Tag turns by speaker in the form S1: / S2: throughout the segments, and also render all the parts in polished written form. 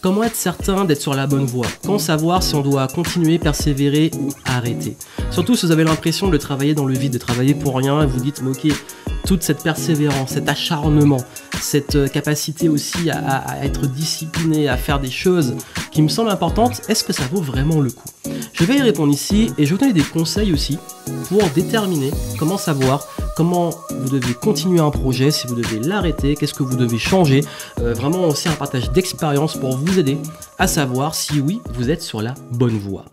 S1: Comment être certain d'être sur la bonne voie? Quand savoir si on doit continuer, persévérer ou arrêter? Surtout si vous avez l'impression de travailler dans le vide, de travailler pour rien, et vous dites, mais ok, toute cette persévérance, cet acharnement, cette capacité aussi à être discipliné, à faire des choses qui me semblent importantes, est-ce que ça vaut vraiment le coup? Je vais y répondre ici et je vais vous donner des conseils aussi pour déterminer comment savoir, comment vous devez continuer un projet, si vous devez l'arrêter, qu'est-ce que vous devez changer. Vraiment aussi un partage d'expérience pour vous aider à savoir si oui, vous êtes sur la bonne voie.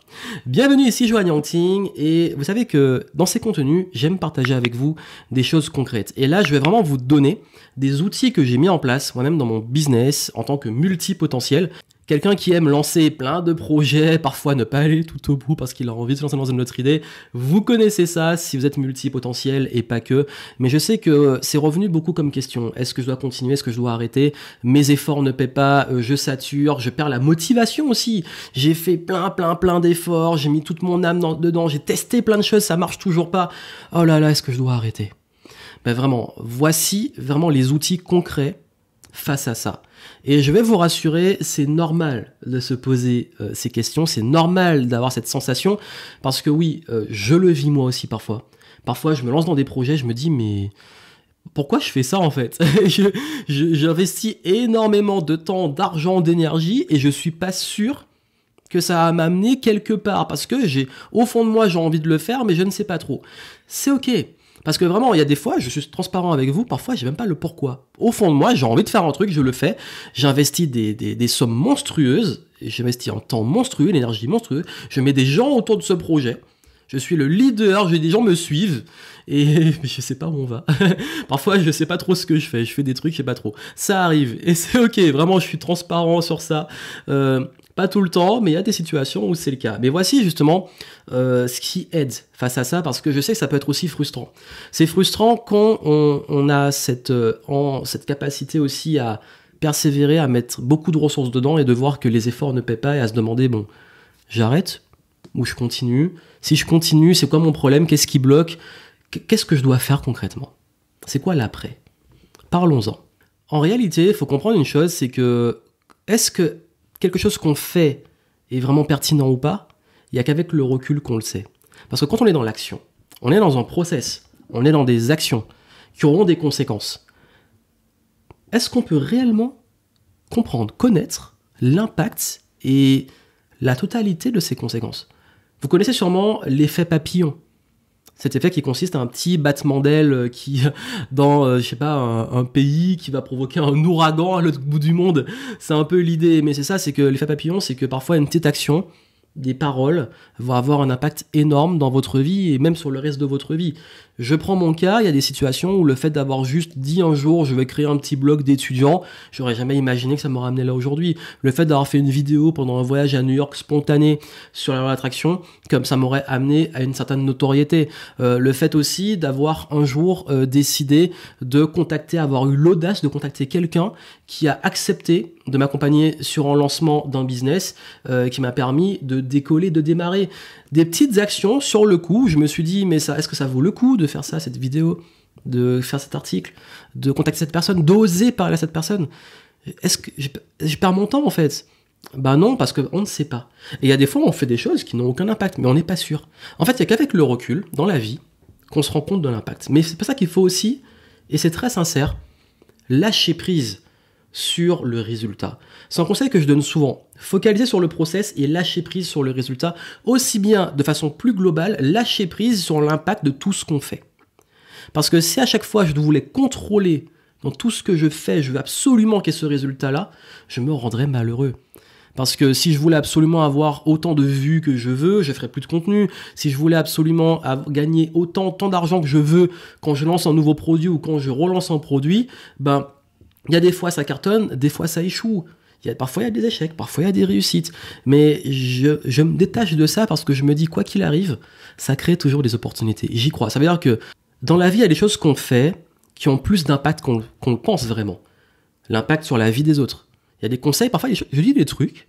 S1: Bienvenue ici, Joanne Yangting, et vous savez que dans ces contenus, j'aime partager avec vous des choses concrètes. Et là, je vais vraiment vous donner des outils que j'ai mis en place moi-même dans mon business en tant que multipotentiel. Quelqu'un qui aime lancer plein de projets, parfois ne pas aller tout au bout parce qu'il a envie de se lancer dans une autre idée. Vous connaissez ça si vous êtes multipotentiel et pas que. Mais je sais que c'est revenu beaucoup comme question. Est-ce que je dois continuer? Est-ce que je dois arrêter? Mes efforts ne paient pas, je sature, je perds la motivation aussi. J'ai fait plein d'efforts, j'ai mis toute mon âme dedans, j'ai testé plein de choses, ça marche toujours pas. Oh là là, est-ce que je dois arrêter? Ben vraiment, voici vraiment les outils concrets face à ça. Et je vais vous rassurer, c'est normal de se poser ces questions, c'est normal d'avoir cette sensation, parce que oui, je le vis moi aussi parfois. Parfois, je me lance dans des projets, je me dis, mais pourquoi je fais ça en fait? J'investis énormément de temps, d'argent, d'énergie, et je suis pas sûr que ça va m'amener quelque part, parce que au fond de moi, j'ai envie de le faire, mais je ne sais pas trop. C'est ok. Parce que vraiment, il y a des fois, je suis transparent avec vous, parfois, j'ai même pas le pourquoi. Au fond de moi, j'ai envie de faire un truc, je le fais. J'investis des sommes monstrueuses, et j'investis un temps monstrueux, l'énergie monstrueuse. Je mets des gens autour de ce projet. Je suis le leader, des gens me suivent, et je sais pas où on va. Parfois, je sais pas trop ce que je fais des trucs, je sais pas trop. Ça arrive, et c'est ok, vraiment, je suis transparent sur ça. Pas tout le temps, mais il y a des situations où c'est le cas. Mais voici justement ce qui aide face à ça, parce que je sais que ça peut être aussi frustrant. C'est frustrant quand on a cette capacité aussi à persévérer, à mettre beaucoup de ressources dedans et de voir que les efforts ne paient pas et à se demander, bon, j'arrête ou je continue? Si je continue, c'est quoi mon problème? Qu'est-ce qui bloque? Qu'est-ce que je dois faire concrètement? C'est quoi l'après? Parlons-en. En réalité, il faut comprendre une chose, c'est que est-ce que quelque chose qu'on fait est vraiment pertinent ou pas? Il n'y a qu'avec le recul qu'on le sait. Parce que quand on est dans l'action, on est dans un process, on est dans des actions qui auront des conséquences. Est-ce qu'on peut réellement comprendre, connaître l'impact et la totalité de ces conséquences? Vous connaissez sûrement l'effet papillon. Cet effet qui consiste à un petit battement d'aile qui, dans, je sais pas, un pays qui va provoquer un ouragan à l'autre bout du monde. C'est un peu l'idée, mais c'est ça, c'est que l'effet papillon, c'est que parfois une petite action, des paroles, vont avoir un impact énorme dans votre vie et même sur le reste de votre vie. Je prends mon cas, il y a des situations où le fait d'avoir juste dit un jour, je vais créer un petit blog d'étudiants, j'aurais jamais imaginé que ça m'aurait amené là aujourd'hui. Le fait d'avoir fait une vidéo pendant un voyage à New York spontané sur la loi d'attraction, comme ça m'aurait amené à une certaine notoriété. Le fait aussi d'avoir un jour décidé de avoir eu l'audace de contacter quelqu'un qui a accepté de m'accompagner sur un lancement d'un business qui m'a permis de décoller, de démarrer. Des petites actions sur le coup, je me suis dit, mais ça, est-ce que ça vaut le coup de faire ça, cette vidéo, de faire cet article, de contacter cette personne, d'oser parler à cette personne? Est-ce que je perds mon temps en fait? Ben non, parce qu'on ne sait pas. Et il y a des fois, on fait des choses qui n'ont aucun impact, mais on n'est pas sûr. En fait, il n'y a qu'avec le recul, dans la vie, qu'on se rend compte de l'impact. Mais c'est pour ça qu'il faut aussi, et c'est très sincère, lâcher prise sur le résultat. C'est un conseil que je donne souvent. Focaliser sur le process et lâcher prise sur le résultat. Aussi bien, de façon plus globale, lâcher prise sur l'impact de tout ce qu'on fait. Parce que si à chaque fois je voulais contrôler dans tout ce que je fais, je veux absolument qu'il y ait ce résultat-là, je me rendrais malheureux. Parce que si je voulais absolument avoir autant de vues que je veux, je ferais plus de contenu. Si je voulais absolument gagner tant d'argent que je veux quand je lance un nouveau produit ou quand je relance un produit, ben, il y a des fois ça cartonne, des fois ça échoue. Parfois il y a des échecs, parfois il y a des réussites. Mais je me détache de ça parce que je me dis, quoi qu'il arrive, ça crée toujours des opportunités. J'y crois. Ça veut dire que dans la vie, il y a des choses qu'on fait qui ont plus d'impact qu'on le pense vraiment. L'impact sur la vie des autres. Il y a des conseils, parfois je dis des trucs,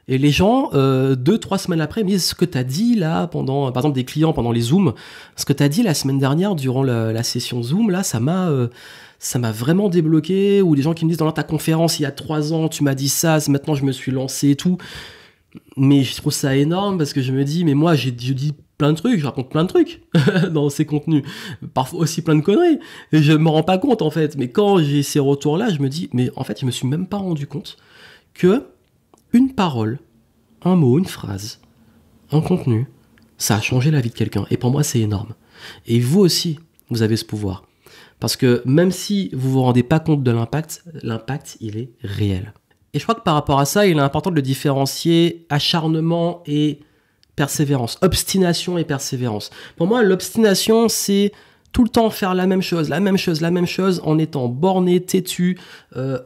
S1: Et les gens, 2-3 semaines après, me disent ce que tu as dit là, pendant, par exemple des clients pendant les Zooms, ce que tu as dit la semaine dernière durant la session Zoom, là, ça m'a vraiment débloqué. Ou des gens qui me disent dans ta conférence il y a 3 ans, tu m'as dit ça, maintenant je me suis lancé et tout. Mais je trouve ça énorme parce que je me dis, mais moi je dis plein de trucs, je raconte plein de trucs dans ces contenus, parfois aussi plein de conneries, et je me rends pas compte en fait. Mais quand j'ai ces retours-là, je me dis, mais en fait je me suis même pas rendu compte que une parole, un mot, une phrase, un contenu, ça a changé la vie de quelqu'un. Et pour moi, c'est énorme. Et vous aussi, vous avez ce pouvoir. Parce que même si vous vous rendez pas compte de l'impact, il est réel. Et je crois que par rapport à ça, il est important de le différencier acharnement et persévérance, obstination et persévérance. Pour moi, l'obstination, c'est tout le temps faire la même chose, en étant borné, têtu,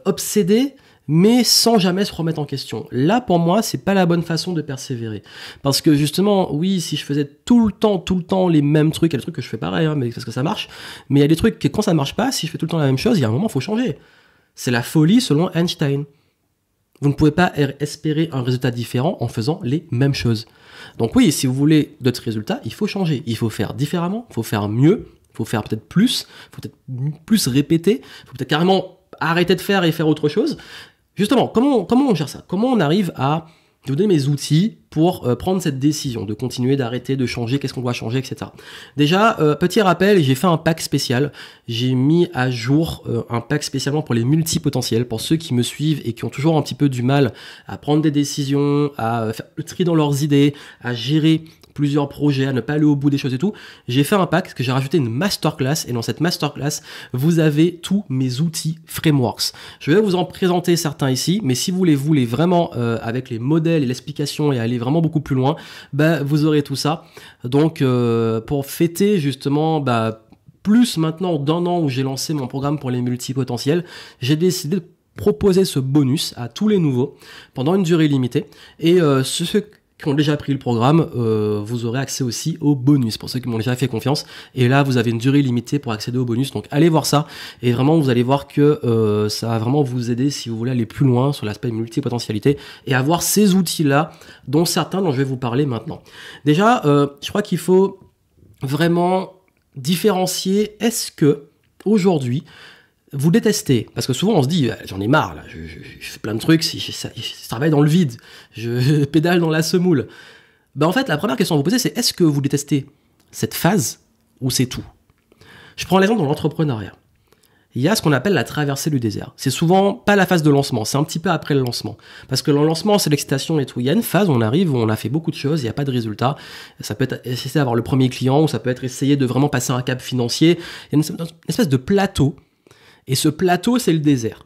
S1: obsédé, mais sans jamais se remettre en question. Là, pour moi, c'est pas la bonne façon de persévérer. Parce que justement, oui, si je faisais tout le temps les mêmes trucs, il y a des trucs que je fais pareil, mais parce que ça marche, mais il y a des trucs que quand ça marche pas, si je fais tout le temps la même chose, il y a un moment, il faut changer. C'est la folie selon Einstein. Vous ne pouvez pas espérer un résultat différent en faisant les mêmes choses. Donc oui, si vous voulez d'autres résultats, il faut changer. Il faut faire différemment, il faut faire mieux, il faut faire peut-être plus, il faut peut-être plus répéter, il faut peut-être carrément arrêter de faire et faire autre chose. Justement, comment on gère ça? Comment on arrive à vous donner mes outils pour prendre cette décision de continuer, d'arrêter, de changer, qu'est-ce qu'on doit changer, etc. Déjà, petit rappel, j'ai fait un pack spécial. J'ai mis à jour un pack spécialement pour les multipotentiels, pour ceux qui me suivent et qui ont toujours un petit peu du mal à prendre des décisions, à faire le tri dans leurs idées, à gérer plusieurs projets, à ne pas aller au bout des choses et tout. J'ai fait un pack que j'ai rajouté une masterclass, et dans cette masterclass, vous avez tous mes outils frameworks. Je vais vous en présenter certains ici, mais si vous les voulez vraiment avec les modèles et l'explication et aller vraiment beaucoup plus loin, vous aurez tout ça. Donc pour fêter justement plus maintenant d'1 an où j'ai lancé mon programme pour les multipotentiels, j'ai décidé de proposer ce bonus à tous les nouveaux pendant une durée limitée, et ceux qui ont déjà pris le programme, vous aurez accès aussi au bonus, pour ceux qui m'ont déjà fait confiance. Et là, vous avez une durée limitée pour accéder au bonus. Donc, allez voir ça. Et vraiment, vous allez voir que ça va vraiment vous aider si vous voulez aller plus loin sur l'aspect multipotentialité et avoir ces outils-là, dont certains dont je vais vous parler maintenant. Déjà, je crois qu'il faut vraiment différencier. Est-ce que aujourd'hui, vous détestez, parce que souvent on se dit j'en ai marre là, je fais plein de trucs, je travaille dans le vide, je pédale dans la semoule. En fait, la première question à vous poser, c'est est-ce que vous détestez cette phase ou c'est tout? Je prends l'exemple dans l'entrepreneuriat. Il y a ce qu'on appelle la traversée du désert. C'est souvent pas la phase de lancement, c'est un petit peu après le lancement. Parce que le lancement, c'est l'excitation et tout. Il y a une phase où on arrive, où on a fait beaucoup de choses, il n'y a pas de résultat. Ça peut être essayer d'avoir le premier client, ou ça peut être essayer de vraiment passer un cap financier. Il y a une espèce de plateau. Et ce plateau, c'est le désert.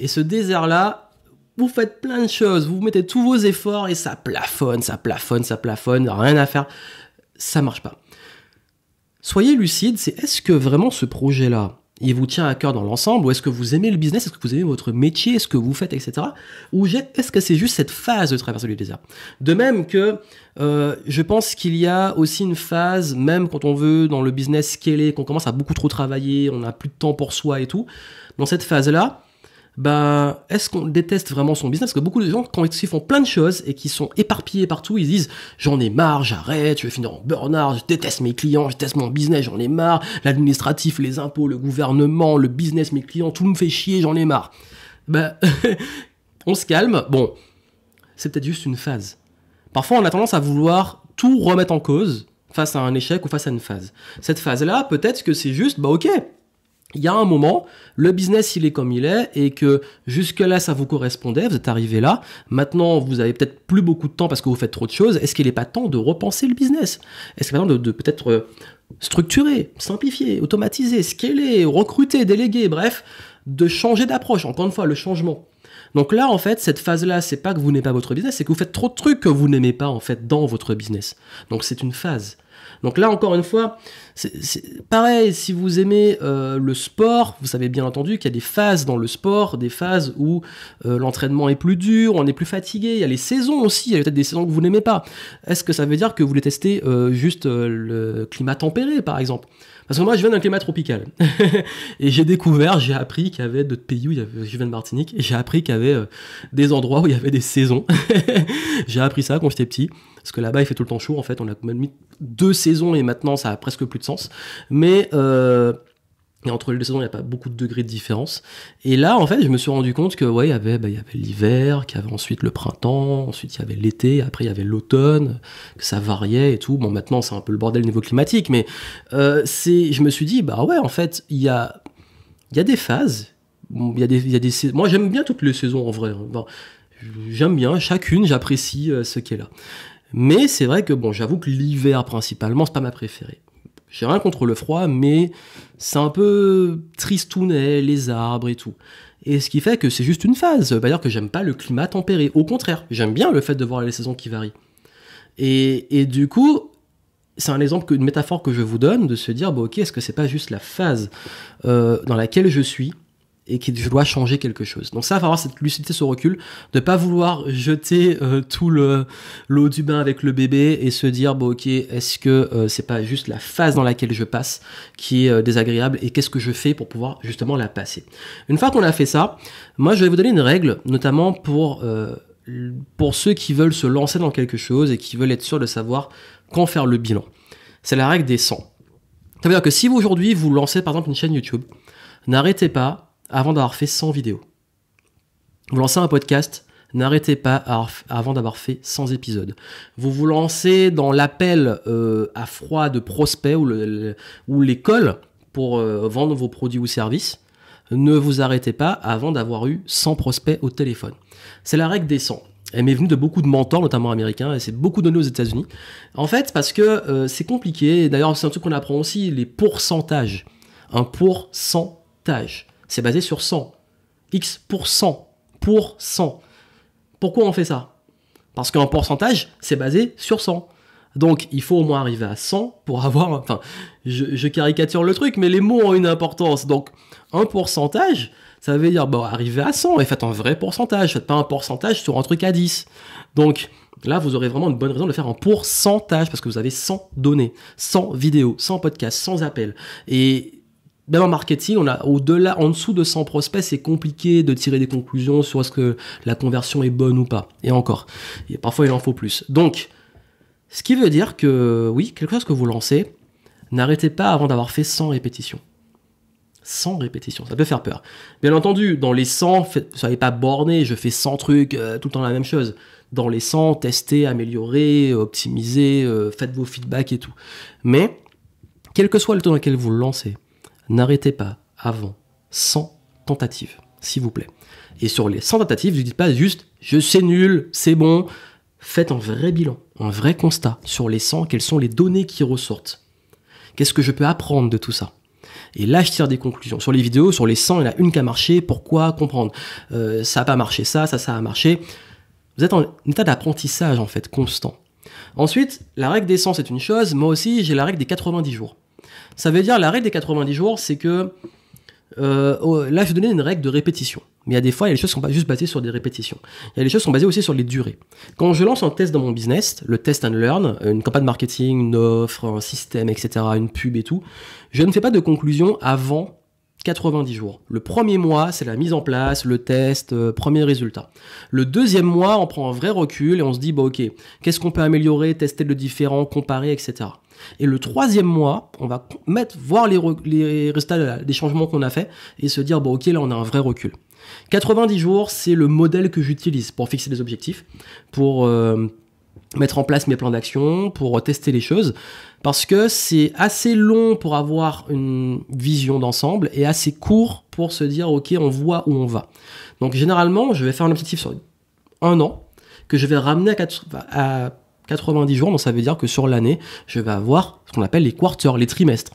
S1: Et ce désert-là, vous faites plein de choses, vous mettez tous vos efforts et ça plafonne, rien à faire, ça marche pas. Soyez lucide, c'est est-ce que vraiment ce projet-là, il vous tient à cœur dans l'ensemble, ou est-ce que vous aimez le business, est-ce que vous aimez votre métier, ce que vous faites, etc. Ou est-ce que c'est juste cette phase de traversée du désert? De même que je pense qu'il y a aussi une phase, même quand on veut dans le business scaler, qu'on commence à beaucoup trop travailler, on n'a plus de temps pour soi et tout, dans cette phase-là, est-ce qu'on déteste vraiment son business? Parce que beaucoup de gens, quand ils font plein de choses et qui sont éparpillés partout, ils disent j'en ai marre, j'arrête, je vais finir en burn-out, je déteste mes clients, je déteste mon business, j'en ai marre, l'administratif, les impôts, le gouvernement, le business, mes clients, tout me fait chier, j'en ai marre. On se calme. Bon, c'est peut-être juste une phase. Parfois, on a tendance à vouloir tout remettre en cause face à un échec ou face à une phase. Cette phase-là, peut-être que c'est juste, ok, il y a un moment, le business il est comme il est, et que jusque-là ça vous correspondait, vous êtes arrivé là, maintenant vous avez peut-être plus beaucoup de temps parce que vous faites trop de choses, est-ce qu'il n'est pas temps de repenser le business? Est-ce qu'il n'est pas temps de peut-être structurer, simplifier, automatiser, scaler, recruter, déléguer, bref, de changer d'approche, encore une fois, le changement. Donc là, en fait, cette phase-là, c'est pas que vous n'aimez pas votre business, c'est que vous faites trop de trucs que vous n'aimez pas, en fait, dans votre business. Donc c'est une phase. Donc là, encore une fois, Pareil, si vous aimez le sport, vous savez bien entendu qu'il y a des phases dans le sport, des phases où l'entraînement est plus dur, on est plus fatigué. Il y a les saisons aussi, il y a peut-être des saisons que vous n'aimez pas. Est-ce que ça veut dire que vous détestez juste le climat tempéré, par exemple? Parce que moi, je viens d'un climat tropical. Et j'ai appris qu'il y avait d'autres pays où je viens de Martinique, et j'ai appris qu'il y avait des endroits où il y avait des saisons. J'ai appris ça quand j'étais petit. Parce que là-bas, il fait tout le temps chaud, en fait. On a même mis 2 saisons et maintenant, ça a presque plus de sens. Mais et entre les 2 saisons, il n'y a pas beaucoup de degrés de différence. Et là, en fait, je me suis rendu compte que, ouais, il y avait l'hiver, qu'il y avait ensuite le printemps, ensuite il y avait l'été, après il y avait l'automne, que ça variait et tout. Bon, maintenant, c'est un peu le bordel niveau climatique, mais je me suis dit, bah ouais, en fait, il y a des phases. Bon, moi, j'aime bien toutes les saisons, en vrai. Hein. Bon, j'aime bien chacune, j'apprécie ce qui est là. Mais c'est vrai que, bon, j'avoue que l'hiver, principalement, c'est pas ma préférée. J'ai rien contre le froid, mais c'est un peu tristounet, les arbres et tout. Et ce qui fait que c'est juste une phase. Ça veut pas dire que j'aime pas le climat tempéré. Au contraire, j'aime bien le fait de voir les saisons qui varient. Et du coup, c'est un exemple, une métaphore que je vous donne, de se dire, bon, ok, est-ce que c'est pas juste la phase dans laquelle je suis et que je dois changer quelque chose. Donc ça, il va avoir cette lucidité, ce recul, de pas vouloir jeter tout l'eau du bain avec le bébé et se dire, bon ok, est-ce que c'est pas juste la phase dans laquelle je passe qui est désagréable et qu'est-ce que je fais pour pouvoir justement la passer. Une fois qu'on a fait ça, moi je vais vous donner une règle, notamment pour ceux qui veulent se lancer dans quelque chose et qui veulent être sûrs de savoir quand faire le bilan. C'est la règle des 100. Ça veut dire que si vous aujourd'hui vous lancez par exemple une chaîne YouTube, n'arrêtez pas avant d'avoir fait 100 vidéos. Vous lancez un podcast, n'arrêtez pas avant d'avoir fait 100 épisodes. Vous vous lancez dans l'appel à froid de prospects ou l'école pour vendre vos produits ou services. Ne vous arrêtez pas avant d'avoir eu 100 prospects au téléphone. C'est la règle des 100. Elle m'est venue de beaucoup de mentors, notamment américains, et c'est beaucoup donné aux États-Unis. En fait, parce que c'est compliqué. D'ailleurs, c'est un truc qu'on apprend aussi, les pourcentages. Un pourcentage. C'est basé sur 100. X%. Pour 100. Pourquoi on fait ça? Parce qu'un pourcentage, c'est basé sur 100. Donc, il faut au moins arriver à 100 pour avoir... Enfin, je caricature le truc, mais les mots ont une importance. Donc, un pourcentage, ça veut dire, bon, arriver à 100 et faites un vrai pourcentage. Faites pas un pourcentage sur un truc à 10. Donc, là, vous aurez vraiment une bonne raison de faire un pourcentage parce que vous avez 100 données, 100 vidéos, 100 podcasts, 100 appels. Et... même en marketing, on a au-delà, en dessous de 100 prospects, c'est compliqué de tirer des conclusions sur est-ce que la conversion est bonne ou pas. Et encore, parfois il en faut plus. Donc, ce qui veut dire que, oui, quelque chose que vous lancez, n'arrêtez pas avant d'avoir fait 100 répétitions. 100 répétitions, ça peut faire peur. Bien entendu, dans les 100, soyez pas borné, je fais 100 trucs, tout le temps la même chose. Dans les 100, testez, améliorez, optimisez, faites vos feedbacks et tout. Mais, quel que soit le temps dans lequel vous le lancez, n'arrêtez pas avant 100 tentatives, s'il vous plaît. Et sur les 100 tentatives, ne dites pas juste « je sais nul, c'est bon ». Faites un vrai bilan, un vrai constat sur les 100, quelles sont les données qui ressortent. Qu'est-ce que je peux apprendre de tout ça? Et là, je tire des conclusions. Sur les vidéos, sur les 100, il y en a une qui a marché, pourquoi comprendre? Ça n'a pas marché, ça a marché. Vous êtes en état d'apprentissage, en fait, constant. Ensuite, la règle des 100, c'est une chose. Moi aussi, j'ai la règle des 90 jours. Ça veut dire, la règle des 90 jours, c'est que... là, je vais donner une règle de répétition. Mais il y a des fois, il y a des choses qui ne sont pas juste basées sur des répétitions. Il y a des choses qui sont basées aussi sur les durées. Quand je lance un test dans mon business, le test and learn, une campagne marketing, une offre, un système, etc., une pub et tout, je ne fais pas de conclusion avant 90 jours. Le premier mois, c'est la mise en place, le test, premier résultat. Le deuxième mois, on prend un vrai recul et on se dit, bah, ok, qu'est-ce qu'on peut améliorer, tester le différent, comparer, etc. Et le troisième mois, on va voir les résultats des changements qu'on a fait et se dire, bon, ok, là, on a un vrai recul. 90 jours, c'est le modèle que j'utilise pour fixer des objectifs, pour mettre en place mes plans d'action, pour tester les choses, parce que c'est assez long pour avoir une vision d'ensemble et assez court pour se dire, ok, on voit où on va. Donc, généralement, je vais faire un objectif sur 1 an que je vais ramener à 90 jours, donc ça veut dire que sur l'année, je vais avoir ce qu'on appelle les quarters, les trimestres.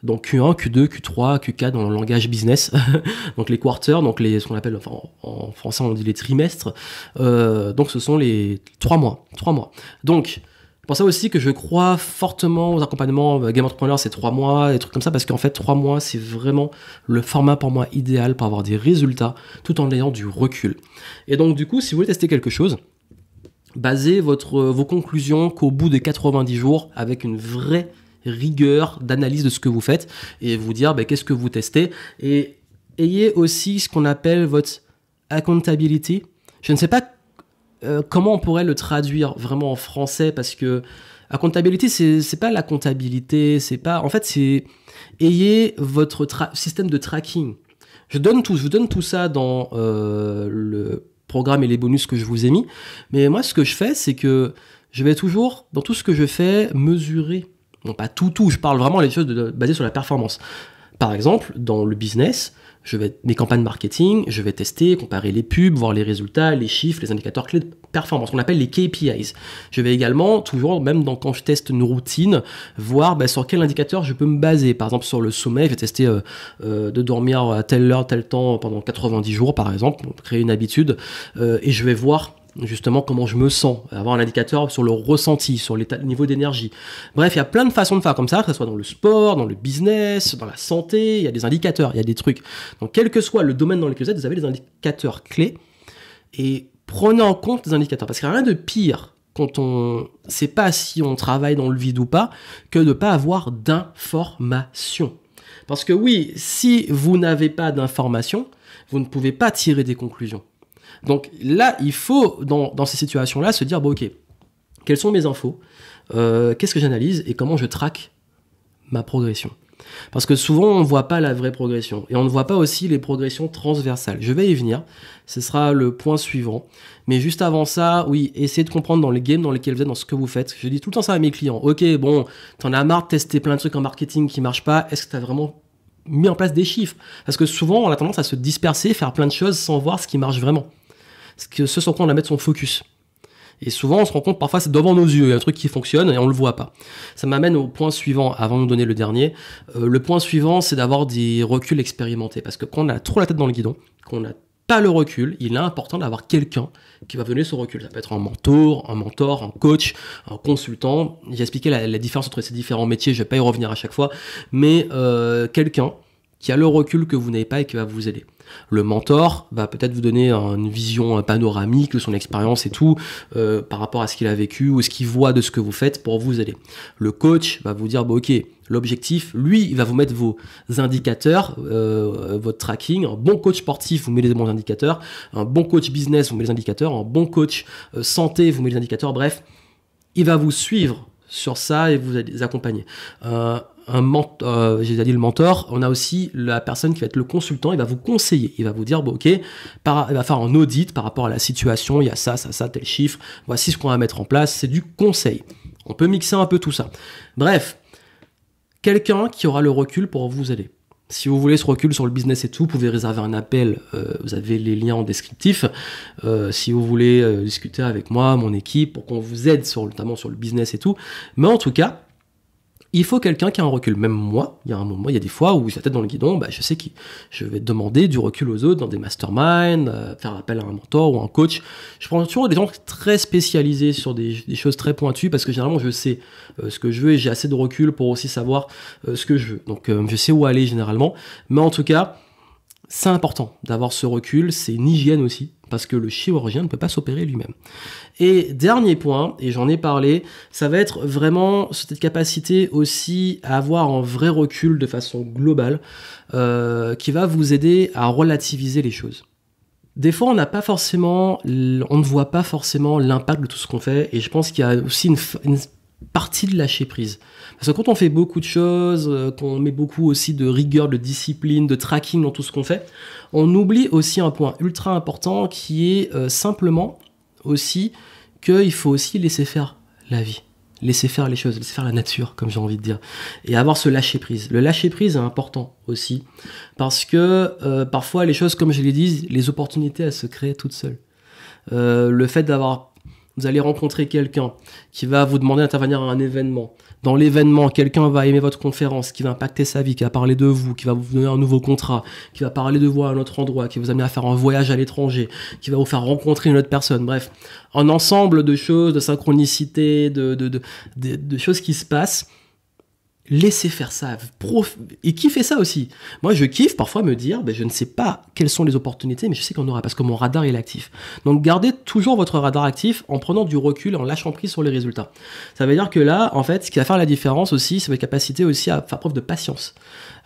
S1: Donc Q1, Q2, Q3, Q4 dans le langage business. Donc les quarters, donc ce qu'on appelle, enfin, en français on dit les trimestres. Donc ce sont les 3 mois. 3 mois. Donc Pour ça aussi que je crois fortement aux accompagnements Game Entrepreneur, c'est 3 mois, des trucs comme ça, parce qu'en fait 3 mois c'est vraiment le format pour moi idéal pour avoir des résultats tout en ayant du recul. Et donc du coup, si vous voulez tester quelque chose, basez vos conclusions qu'au bout de 90 jours avec une vraie rigueur d'analyse de ce que vous faites et vous dire qu'est-ce que vous testez, et ayez aussi ce qu'on appelle votre accountability. Je ne sais pas comment on pourrait le traduire vraiment en français, parce que accountability, c'est pas la comptabilité, c'est pas, en fait, c'est ayez votre système de tracking. Je vous donne tout ça dans le programme et les bonus que je vous ai mis, mais moi ce que je fais, c'est que je vais toujours, dans tout ce que je fais, mesurer, non pas tout, je parle vraiment des choses basées sur la performance. Par exemple, dans le business, mes campagnes marketing, je vais tester, comparer les pubs, voir les résultats, les chiffres, les indicateurs clés de performance, qu'on appelle les KPIs. Je vais également, toujours, même quand je teste une routine, voir sur quel indicateur je peux me baser. Par exemple, sur le sommeil, je vais tester de dormir à telle heure, tel temps pendant 90 jours, par exemple, pour créer une habitude, et je vais voir justement comment je me sens, avoir un indicateur sur le ressenti, sur le niveau d'énergie. Bref, il y a plein de façons de faire comme ça, que ce soit dans le sport, dans le business, dans la santé, il y a des indicateurs, il y a des trucs. Donc quel que soit le domaine dans lequel vous êtes, vous avez des indicateurs clés, et prenez en compte les indicateurs, parce qu'il n'y a rien de pire quand on ne sait pas si on travaille dans le vide ou pas, que de ne pas avoir d'informations. Parce que oui, si vous n'avez pas d'informations, vous ne pouvez pas tirer des conclusions. Donc là, il faut, dans ces situations-là, se dire, ok, quelles sont mes infos, qu'est-ce que j'analyse et comment je traque ma progression. Parce que souvent, on ne voit pas la vraie progression. Et on ne voit pas aussi les progressions transversales. Je vais y venir, ce sera le point suivant. Mais juste avant ça, oui, essayez de comprendre dans les games dans lesquels vous êtes, dans ce que vous faites. Je dis tout le temps ça à mes clients. Ok, bon, t'en as marre de tester plein de trucs en marketing qui ne marchent pas. Est-ce que tu as vraiment mis en place des chiffres? Parce que souvent, on a tendance à se disperser, faire plein de choses sans voir ce qui marche vraiment. Ce sur quoi on va mettre son focus. Et souvent, on se rend compte, parfois, c'est devant nos yeux, il y a un truc qui fonctionne et on ne le voit pas. Ça m'amène au point suivant, avant de nous donner le dernier. Le point suivant, c'est d'avoir des reculs expérimentés. Parce que quand on a trop la tête dans le guidon, qu'on n'a pas le recul, il est important d'avoir quelqu'un qui va donner ce recul. Ça peut être un mentor, un coach, un consultant. J'ai expliqué la différence entre ces différents métiers, je ne vais pas y revenir à chaque fois, mais quelqu'un qui a le recul que vous n'avez pas et qui va vous aider. Le mentor va peut-être vous donner une vision panoramique de son expérience et tout, par rapport à ce qu'il a vécu ou ce qu'il voit de ce que vous faites pour vous aider. Le coach va vous dire, ok, l'objectif, lui, il va vous mettre vos indicateurs, votre tracking. Un bon coach sportif vous met les bons indicateurs, un bon coach business vous met les indicateurs, un bon coach santé vous met les indicateurs, bref, il va vous suivre sur ça et vous accompagner. J'ai déjà dit le mentor, on a aussi la personne qui va être le consultant, il va vous conseiller, il va vous dire, ok, il va faire un audit par rapport à la situation, il y a ça, tel chiffre, voici ce qu'on va mettre en place, c'est du conseil. On peut mixer un peu tout ça. Bref, quelqu'un qui aura le recul pour vous aider. Si vous voulez ce recul sur le business et tout, vous pouvez réserver un appel, vous avez les liens en descriptif. Si vous voulez discuter avec moi, mon équipe, pour qu'on vous aide notamment sur le business et tout. Mais en tout cas, il faut quelqu'un qui a un recul. Même moi, il y a un moment, il y a des fois où j'ai la tête dans le guidon, je sais que je vais demander du recul aux autres dans des masterminds, faire appel à un mentor ou un coach. Je prends toujours des gens très spécialisés sur des choses très pointues parce que généralement, je sais ce que je veux et j'ai assez de recul pour aussi savoir ce que je veux. Donc, je sais où aller généralement. Mais en tout cas, c'est important d'avoir ce recul, c'est une hygiène aussi, parce que le chirurgien ne peut pas s'opérer lui-même. Et dernier point, et j'en ai parlé, ça va être vraiment cette capacité aussi à avoir un vrai recul de façon globale, qui va vous aider à relativiser les choses. Des fois, on ne voit pas forcément l'impact de tout ce qu'on fait, et je pense qu'il y a aussi une partie de lâcher prise. Parce que quand on fait beaucoup de choses, qu'on met beaucoup aussi de rigueur, de discipline, de tracking dans tout ce qu'on fait, on oublie aussi un point ultra important qui est simplement aussi qu'il faut aussi laisser faire la vie, laisser faire les choses, laisser faire la nature, comme j'ai envie de dire, et avoir ce lâcher prise. Le lâcher prise est important aussi, parce que parfois les choses, comme je l'ai dit, les opportunités, elles se créent toutes seules. Le fait d'avoir Vous allez rencontrer quelqu'un qui va vous demander d'intervenir à un événement. Dans l'événement, quelqu'un va aimer votre conférence, qui va impacter sa vie, qui va parler de vous, qui va vous donner un nouveau contrat, qui va parler de vous à un autre endroit, qui va vous amener à faire un voyage à l'étranger, qui va vous faire rencontrer une autre personne. Bref, un ensemble de choses, de synchronicité, de choses qui se passent. Laissez faire ça, et kiffez ça aussi. Moi, je kiffe parfois me dire, je ne sais pas quelles sont les opportunités, mais je sais qu'on aura, parce que mon radar il est actif. Donc, gardez toujours votre radar actif en prenant du recul, en lâchant prise sur les résultats. Ça veut dire que là, en fait, ce qui va faire la différence aussi, c'est votre capacité aussi à faire preuve de patience,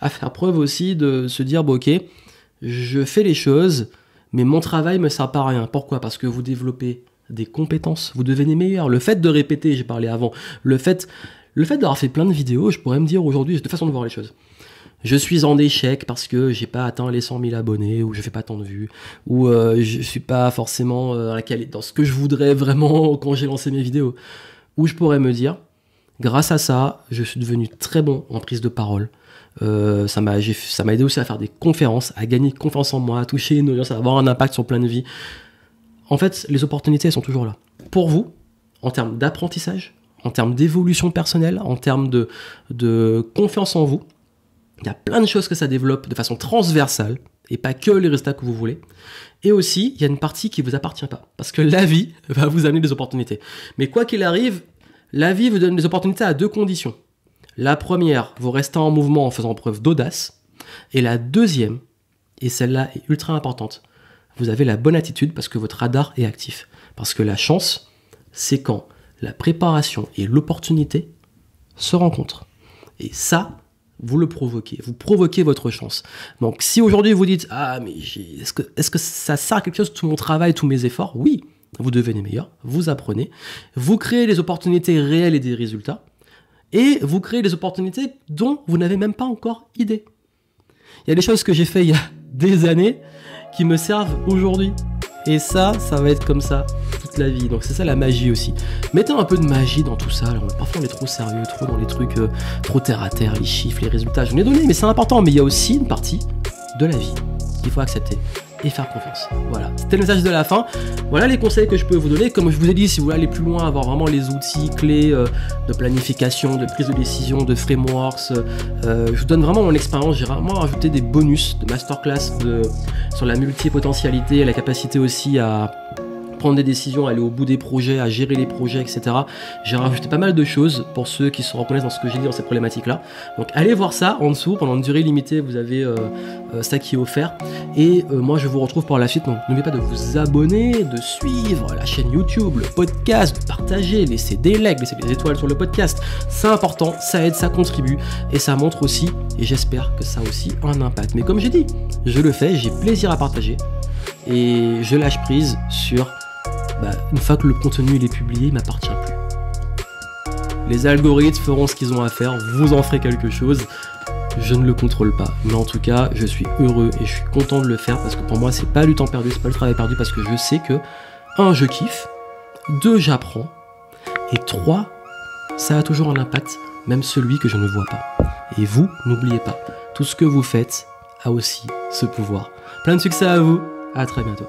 S1: à faire preuve aussi de se dire, ok, je fais les choses, mais mon travail me sert pas à rien. Pourquoi ? Parce que vous développez des compétences, vous devenez meilleur. Le fait de répéter, j'ai parlé avant, le fait d'avoir fait plein de vidéos, je pourrais me dire aujourd'hui, j'ai deux façons de voir les choses. Je suis en échec parce que j'ai pas atteint les 100 000 abonnés, ou je fais pas tant de vues, ou je suis pas forcément dans ce que je voudrais vraiment quand j'ai lancé mes vidéos. Ou je pourrais me dire, grâce à ça, je suis devenu très bon en prise de parole. Ça m'a aidé aussi à faire des conférences, à gagner confiance en moi, à toucher une audience, à avoir un impact sur plein de vies. En fait, les opportunités, elles sont toujours là. Pour vous, en termes d'apprentissage, en termes d'évolution personnelle, en termes de confiance en vous. Il y a plein de choses que ça développe de façon transversale, et pas que les résultats que vous voulez. Et aussi, il y a une partie qui ne vous appartient pas, parce que la vie va vous amener des opportunités. Mais quoi qu'il arrive, la vie vous donne des opportunités à deux conditions. La première, vous restez en mouvement en faisant preuve d'audace. Et la deuxième, et celle-là est ultra importante, vous avez la bonne attitude parce que votre radar est actif. Parce que la chance, c'est quand la préparation et l'opportunité se rencontrent. Et ça, vous le provoquez. Vous provoquez votre chance. Donc, si aujourd'hui vous dites « Ah, mais est-ce que ça sert à quelque chose, tout mon travail, tous mes efforts ?» Oui, vous devenez meilleur, vous apprenez, vous créez des opportunités réelles et des résultats, et vous créez des opportunités dont vous n'avez même pas encore idée. Il y a des choses que j'ai fait il y a des années qui me servent aujourd'hui. Et ça va être comme ça toute la vie. Donc c'est ça la magie aussi. Mettez un peu de magie dans tout ça. Alors, parfois on est trop sérieux, trop dans les trucs, trop terre à terre, les chiffres, les résultats. Je vous ai donné, mais c'est important. Mais il y a aussi une partie de la vie qu'il faut accepter et faire confiance. Voilà, c'était le message de la fin. Voilà les conseils que je peux vous donner. Comme je vous ai dit, si vous voulez aller plus loin, avoir vraiment les outils clés de planification, de prise de décision, de frameworks, je vous donne vraiment mon expérience. J'ai vraiment rajouté des bonus de masterclass sur la multipotentialité et la capacité aussi à prendre des décisions, aller au bout des projets, à gérer les projets, etc. J'ai rajouté pas mal de choses pour ceux qui se reconnaissent dans ce que j'ai dit dans ces problématiques-là. Donc allez voir ça en dessous, pendant une durée limitée, vous avez ça qui est offert. Et moi je vous retrouve par la suite. Donc n'oubliez pas de vous abonner, de suivre la chaîne YouTube, le podcast, de partager, laisser des likes, laisser des étoiles sur le podcast. C'est important, ça aide, ça contribue et ça montre aussi, et j'espère que ça a aussi un impact. Mais comme j'ai dit, je le fais, j'ai plaisir à partager et je lâche prise sur une fois que le contenu il est publié, il m'appartient plus. Les algorithmes feront ce qu'ils ont à faire, vous en ferez quelque chose, je ne le contrôle pas. Mais en tout cas, je suis heureux et je suis content de le faire parce que pour moi, c'est pas du temps perdu, c'est pas le travail perdu parce que je sais que 1, je kiffe, 2, j'apprends, et 3, ça a toujours un impact, même celui que je ne vois pas. Et vous, n'oubliez pas, tout ce que vous faites a aussi ce pouvoir. Plein de succès à vous, à très bientôt.